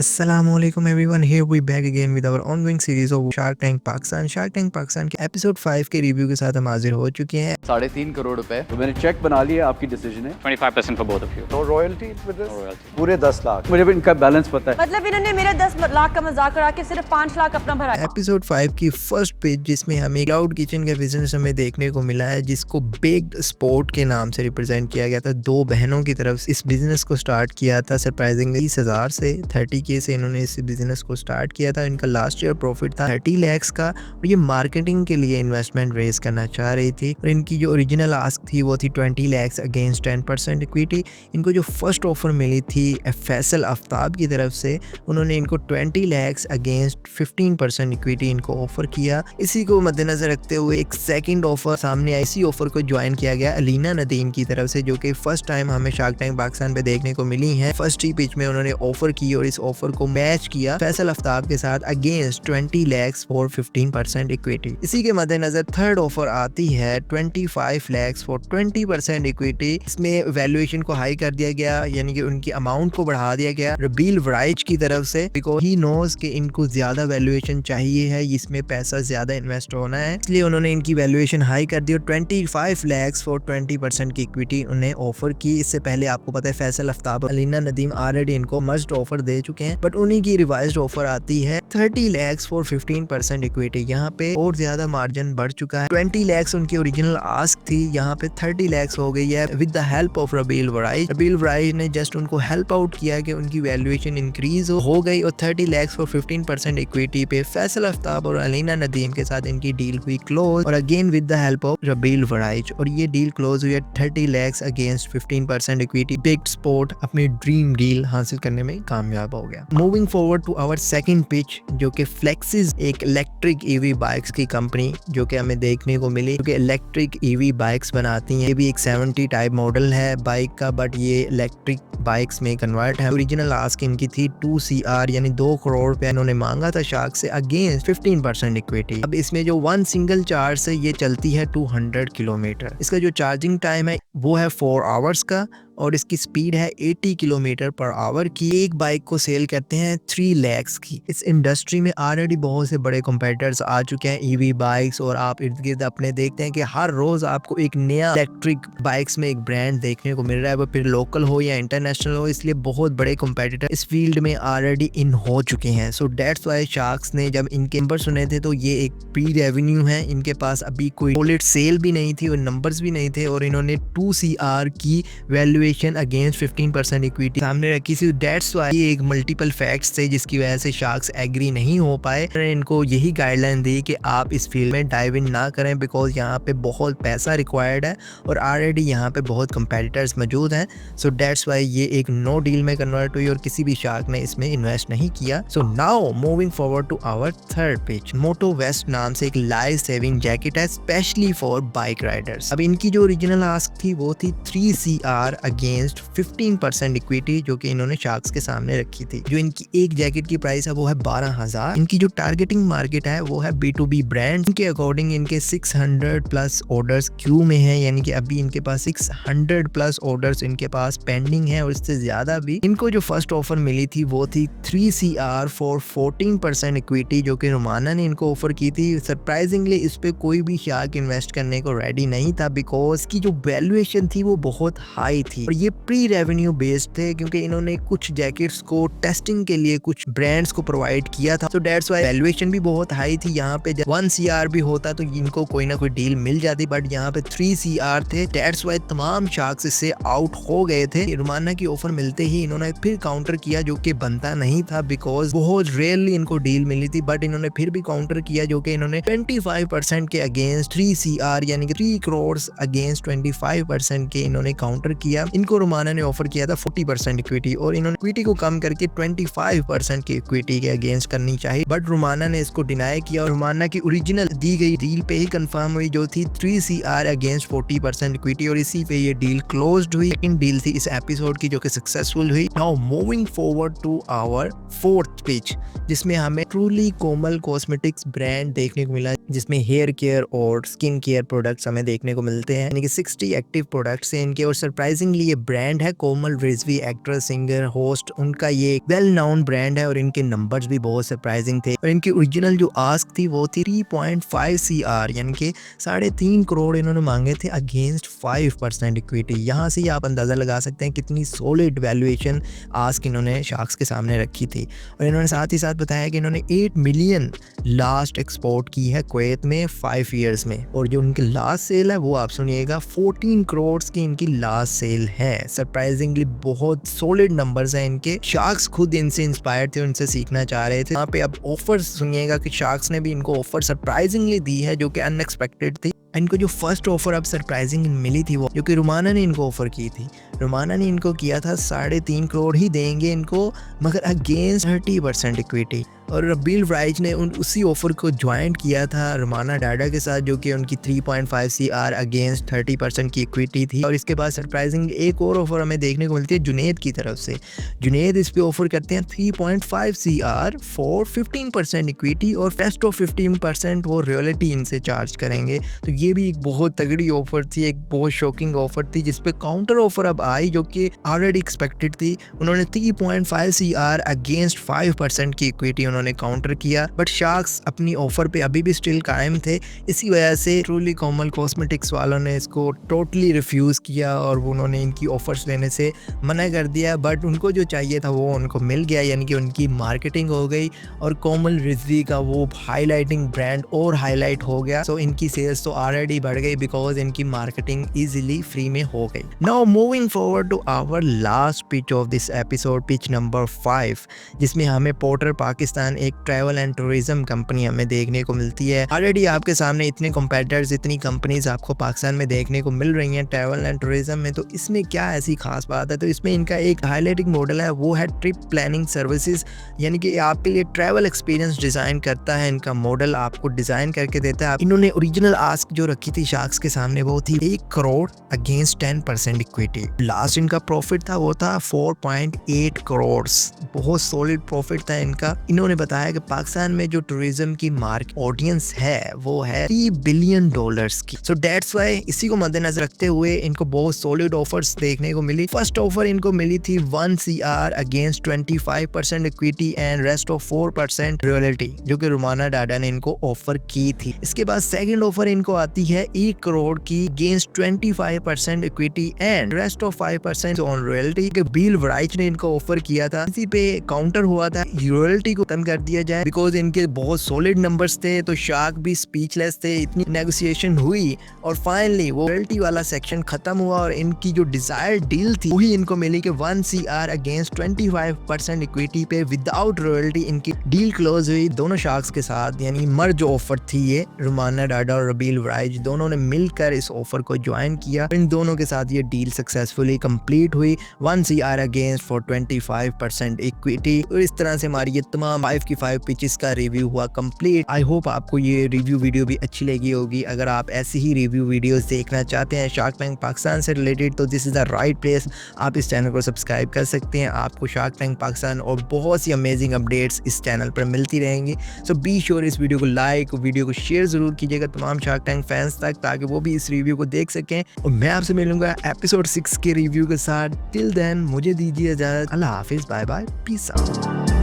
Assalamualaikum everyone, here we back again with our ongoing series of Shark Tank Pakistan। Shark Tank Pakistan के episode 5 के review के साथ हम हाजिर हो चुके हैं। 3.5 करोड़ रुपए तो मैंने चेक बना लिया, आपकी डिसीजन है। 25% for both of you. No royalty with this, royalty. पूरे 10 लाख। मुझे भी इनका बैलेंस पता है। मतलब इन्होंने मेरे 10 लाख का मजाक करा के सिर्फ 5 लाख अपना भरा। एपिसोड 5 की फर्स्ट पेज जिसमें हमें क्लाउड किचन का बिजनेस हमें देखने को मिला है, जिसको बेक्ड स्पोर्ट के नाम से रिप्रेजेंट किया गया था। दो बहनों की तरफ इस बिजनेस को स्टार्ट किया था। सरप्राइजिंगली 30,000 से 30K से इन्होंने इस बिजनेस को स्टार्ट किया था। इनका लास्ट ईयर प्रॉफिट था 30 lakhs का और ये मार्केटिंग के लिए इन्वेस्टमेंट रेज करना चाह रही थी। और इनकी जो ओरिजिनल आस्क थी वो थी 20 lakhs अगेंस्ट 10% इक्विटी। इनको जो फर्स्ट ऑफर मिली थी फैसल आफ्ताब की तरफ से, उन्होंने इनको 20 lakhs अगेंस्ट 15% इक्विटी इनको ऑफर किया। इसी को मद्देनजर रखते हुए एक सेकंड ऑफर सामने आई। इसी ऑफर को ज्वाइन किया गया अलीना नदीम की तरफ से, जो कि फर्स्ट टाइम हमें शार्क टैंक पाकिस्तान पे देखने को मिली है। फर्स्ट ही पिच में उन्होंने ऑफर की और इस ऑफर को मैच किया फैसल आफ्ताब के साथ अगेंस्ट 20 lakhs फॉर 15% इक्विटी। इसी के मद्देनजर थर्ड ऑफर आती है 25 lakhs फॉर 20% इक्विटी। इसमें वैल्यूएशन को हाई कर दिया गया, यानी कि उनकी अमाउंट को बढ़ा दिया गया रबील वराइज की तरफ से, बिकॉज ही नोज कि इनको ज्यादा वैल्यूएशन चाहिए है, इसमें पैसा ज्यादा इन्वेस्ट होना है, इसलिए उन्होंने इनकी वैल्यूएशन हाई कर दी और 25 lakhs फॉर 20% की इक्विटी उन्हें ऑफर की। इससे पहले आपको पता है फैसल आफ्ताब अलीना नदीम ऑलरेडी इनको मस्ट ऑफर दे चुके हैं, बट उन्हीं की रिवाइज्ड ऑफर आती है 30 lakhs फॉर 15% इक्विटी। यहाँ पे और ज्यादा मार्जिन बढ़ चुका है। 20 lakhs उनकी ओरिजिनल आस्क थी, यहाँ पे 30 lakhs हो गई है with the help of Rabeel Warraich. Rabeel Warraich ने जस्ट उनको हेल्प आउट किया कि उनकी वैल्यूएशन इंक्रीज हो गई और 30 lakhs फॉर 15% इक्विटी पे फैसल आफ्ताब और अलीना नदीम के साथ इनकी डील हुई क्लोज, और again with the help of Rabeel Warraich. और ये डील क्लोज हुई है 30 lakhs against 15% equity. Backed sport अपनी ड्रीम डील हासिल करने में कामयाब हो गया। Moving forward to our second pitch, जो कि फ्लेक्सिस एक इलेक्ट्रिक ईवी बाइक्स की कंपनी जो कि हमें देखने को मिली, जो कि इलेक्ट्रिक ईवी बाइक्स बनाती हैं। ये भी एक 70 टाइप मॉडल है बाइक का, बट ये इलेक्ट्रिक बाइक्स में कन्वर्ट है। ओरिजिनल आस्क इनकी थी 2 CR यानी 2 करोड़ रुपया इन्होंने मांगा था शार्क से अगेंस्ट 15% इक्विटी। अब इसमें जो वन सिंगल चार्ज से ये चलती है 200 किलोमीटर। इसका जो चार्जिंग टाइम है वो है 4 आवर्स का और इसकी स्पीड है 80 किलोमीटर पर आवर की। एक बाइक को सेल करते हैं 3 lakhs की। इस इंडस्ट्री में ऑलरेडी बहुत से बड़े कंपेटिटर्स आ चुके हैं ईवी बाइक्स, और आप इर्द गिर्द अपने देखते हैं कि हर रोज आपको एक नया इलेक्ट्रिक बाइक्स में एक ब्रांड देखने को मिल रहा है, वो फिर लोकल हो या इंटरनेशनल हो। इसलिए बहुत बड़े कंपेटिटर इस फील्ड में ऑलरेडी इन हो चुके हैं। सो दैट्स व्हाई शार्क्स ने जब इनके नंबर सुने थे तो ये एक प्री रेवेन्यू है, इनके पास अभी कोई सॉलिड सेल भी नहीं थी और नंबर्स भी नहीं थे, और इन्होंने 2 CR की वैल्यूएशन अगेंस्ट 15% इक्विटी सामने रखी थी। दैट्स व्हाई ये एक मल्टीपल फैक्ट्स थे जिसकी वजह से शार्क्स एग्री नहीं हो पाए। इनको यही गाइडलाइन दी कि आप इस फील्ड में डाइव इन ना करें, बिकॉज यहाँ पे बहुत पैसा रिक्वायर्ड है और ऑलरेडी यहाँ पे बहुत कंपेटिटर्स मौजूद हैं। सो दैट्स व्हाई ये एक नो डील में कन्वर्ट हुई और किसी भी शार्क ने इसमें इन्वेस्ट नहीं किया। So now moving forward to our third pitch. Moto vest नाम से एक लाइफ सेविंग जैकेट है स्पेशली फॉर बाइक राइडर्स। अब इनकी जो ओरिजिनल आस्क थी वो थी 3 CR अगेंस्ट 15% इक्विटी, जो कि इन्होंने शार्क्स के सामने रखी थी। जो इनकी एक जैकेट की प्राइस है वो है 12,000। इनकी जो टारगेटिंग मार्केट है वो है B2B ब्रांड। इनके अकॉर्डिंग इनके 600 प्लस ऑर्डर्स क्यू में है, यानी कि अभी इनके पास 600 प्लस ऑर्डर्स इनके पास पेंडिंग है और इससे ज्यादा भी। इनको जो फर्स्ट ऑफर मिली थी वो थी 3 CR फॉर 14% इक्विटी, जो कि रोमाना ने इनको ऑफर की थी। सरप्राइजिंगली इस पे कोई भी शार्क इन्वेस्ट करने को रेडी नहीं था, बिकॉज की जो वैल्यूएशन थी वो बहुत हाई थी और ये प्री रेवेन्यू बेस्ड थे, क्योंकि इन्होंने कुछ जैकेट्स को टेस्टिंग के लिए कुछ ब्रांड्स को प्रोवाइड किया था। सो दैट्स व्हाई वैल्यूएशन भी बहुत हाई थी। यहाँ पे 1 CR भी होता तो इनको कोई ना कोई डील मिल जाती, बट यहाँ पे 3 CR थे। दैट्स व्हाई तमाम शार्क्स इससे आउट हो गए थे। रोमाना की ऑफर मिलते ही इन्होंने फिर काउंटर किया, जो कि बनता नहीं था, बिकॉज बहुत रेयरली इनको डील मिली थी, बट इन्होंने फिर भी काउंटर किया, जो कि इन्होंने 25% के अगेंस्ट 3 CR यानी कि 3 करोड़ अगेंस्ट 25% के इन्होंने काउंटर किया। इनको रोमाना ने ऑफर किया था 40% इक्विटी और इन्होंने इक्विटी को कम करके 25% की इक्विटी के अगेंस्ट करनी चाहिए, बट रोमाना ने इसको डिनाई किया और रोमाना की ओरिजिनल दी गई डील पे ही कंफर्म हुई, जो थी 3 CR अगेंस्ट 40% इक्विटी, और इसी पे ये डील क्लोज्ड हुई। सेकंड डील थी इस एपिसोड की जो कि सक्सेसफुल हुई। Now moving forward to our fourth pitch, जिसमें हमें ट्रूली कोमल कॉस्मेटिक्स ब्रांड देखने को मिला, जिसमें हेयर केयर और स्किन केयर प्रोडक्ट्स हमें देखने को मिलते हैं। यानी कि 60 एक्टिव इनोवेटिव प्रोडक्ट्स हैं इनके, और सरप्राइजिंगली ये ब्रांड है कोमल रिजवी, एक्टर, सिंगर, होस्ट, उनका ये वेल नोन ब्रांड है और इनके नंबर्स भी बहुत सरप्राइजिंग थे। और इनकी ओरिजिनल जो आस्क थी वो थी 3.5 CR, यानी कि 3.5 करोड़ इन्होंने मांगे थे अगेंस्ट 5% इक्विटी। यहाँ से ही आप अंदाज़ा लगा सकते हैं कितनी सॉलिड वैल्यूएशन आस्क इन्होंने शार्क्स के सामने रखी थी। और इन्होंने साथ ही साथ बताया कि इन्होंने 8 मिलियन लास्ट एक्सपोर्ट की है कुवैत में 5 ईयर्स में, और जो उनकी लास्ट सेल है वो आप सुनिएगा 14 करोड़ की इनकी लास्ट सेल है। सरप्राइजिंगली बहुत सॉलिड नंबर्स हैं इनके। शार्क्स खुद इनसे इंस्पायर्ड थे, उनसे सीखना चाह रहे थे। यहाँ पे अब ऑफर सुनिएगा कि शार्क्स ने भी इनको ऑफर सरप्राइजिंगली दी है जो कि अनएक्सपेक्टेड थी। इनको जो फर्स्ट ऑफर अब सरप्राइजिंग मिली थी वो जो कि रुमाना ने इनको ऑफर की थी। रुमाना ने इनको किया था 3.5 करोड़ ही देंगे इनको, मगर अगेंस्ट 30% इक्विटी। और रबील राइज ने उसी ऑफर को ज्वाइन किया था रुमाना डाडा के साथ, जो कि उनकी 3.5 CR अगेंस्ट 30% की इक्विटी थी। और इसके बाद सरप्राइजिंग एक और ऑफर हमें देखने को मिलती है जुनेद की तरफ से। जुनेद इस पे ऑफर करते हैं 3.5 CR फॉर 15% इक्विटी, और रेस्ट ऑफ 15% वो रॉयल्टी इनसे चार्ज करेंगे। तो ये भी एक बहुत तगड़ी ऑफर थी, एक बहुत शॉकिंग ऑफर थी, जिसपे काउंटर ऑफर अब आई जो कि ऑलरेडी एक्सपेक्टेड थी। उन्होंने 3.5 CR अगेंस्ट 5% की इक्विटी उन्होंने काउंटर किया, बट शार्क्स अपनी ऑफर पे अभी भी स्टिल कायम थे। इसी वजह से ट्रूली कोमल कॉस्मेटिक्स वालों ने इसको टोटली रिफ्यूज किया और उन्होंने इनकी ऑफर्स लेने से मना कर दिया। बट उनको जो चाहिए था वो उनको मिल गया, यानी कि उनकी मार्केटिंग हो गई और कोमल रिजवी का वो हाईलाइटिंग ब्रांड और हाईलाइट हो गया। सो इनकी सेल्स तो ऑलरेडी बढ़ गई बिकॉज इनकी मार्केटिंग इजीली फ्री में हो गई। Now moving forward to our last pitch of this episode, pitch number 5, जिसमें हमें पोर्टर पाकिस्तान एक ट्रैवल एंड टूरिज्म कंपनी हमें देखने को मिलती है। ऑलरेडी आपके सामने इतने कंपेटिटर्स, इतनी कंपनीज आपको पाकिस्तान में देखने को मिल रही हैं ट्रैवल एंड टूरिज्म में, तो इसमें क्या ऐसी खास बात है? तो इसमें इनका एक हाईलाइटिंग मॉडल है, वो है ट्रिप प्लानिंग सर्विसेज, यानी कि आपके लिए ट्रैवल एक्सपीरियंस डिजाइन करता है इनका मॉडल, आपको डिजाइन करके देता है। इन्होंने ओरिजिनल आस्क जो रखी थी शार्क्स के सामने वो थी 1 करोड़ अगेंस्ट 10% इक्विटी। लास्ट इनका प्रॉफिट था वो था 4.8 करोड़, बहुत सॉलिड प्रॉफिट था इनका। इन्होंने बताया कि पाकिस्तान में जो टूरिज्म की मार्केट ऑडियंस है वो है $3 बिलियन की। सो दैट्स व्हाई इसी को मद्देनजर रखते हुए इनको बहुत सॉलिड ऑफर्स देखने को मिली। फर्स्ट ऑफर इनको मिली थी 1 CR against 25% equity and rest of 4% royalty, जो कि रुमाना डाडा ने इनको ऑफर की थी। इसके बाद सेकंड ऑफर इनको आती है 1 करोड़ की against 25% equity and rest of 5% on royalty, के बिल वराइज ने इनको ऑफर किया था। इसी पे काउंटर हुआ था रॉयल्टी को खत्म कर दिया जाए बिकॉज इनके बहुत सॉलिड नंबर्स थे, तो शार्क भी स्पीचलेस थे। इतनी नेगोशिएशन हुई और फाइनली वो रॉयल्टी वाला सेक्शन खत्म हुआ और इनकी जो डिजायर्ड डील थी वही इनको मिली कि 1 CR अगेंस्ट 25% इक्विटी पे विदाउट रॉयल्टी इनकी डील क्लोज हुई दोनों शार्क्स के साथ। यानी मर्ज ऑफर थी ये, रुमाना डाडा और रबील वराइज दोनों ने मिलकर इस ऑफर को ज्वाइन किया। इन दोनों के साथ ये डील सक्सेसफुली कंप्लीट हुई, 1 CR अगेंस्ट फॉर 25% इक्विटी। और इस तरह से हमारी ये तमाम 5 की 5 पिचेस का रिव्यू हुआ कंप्लीट। आई होप आपको ये रिव्यू वीडियो भी अच्छी लगी होगी। अगर आप ऐसी ही रिव्यू वीडियोस देखना चाहते हैं शार्क टैंक पाकिस्तान से रिलेटेड, तो this is the right place. आप इस चैनल को सब्सक्राइब कर सकते हैं, आपको शार्क टैंक पाकिस्तान और बहुत सी अमेजिंग अपडेट्स इस चैनल पर मिलती रहेंगी। सो बी श्योर इस वीडियो को लाइक, वीडियो को शेयर जरूर कीजिएगा तमाम शार्क टैंक फैंस तक, ताकि वो भी इस रिव्यू को देख सकें। और मैं आपसे मिलूंगा एपिसोड 6 के रिव्यू के साथ। टिल देन मुझे दीजिए इजाजत। अल्लाह हाफिज, बाय बाय, पीस आउट।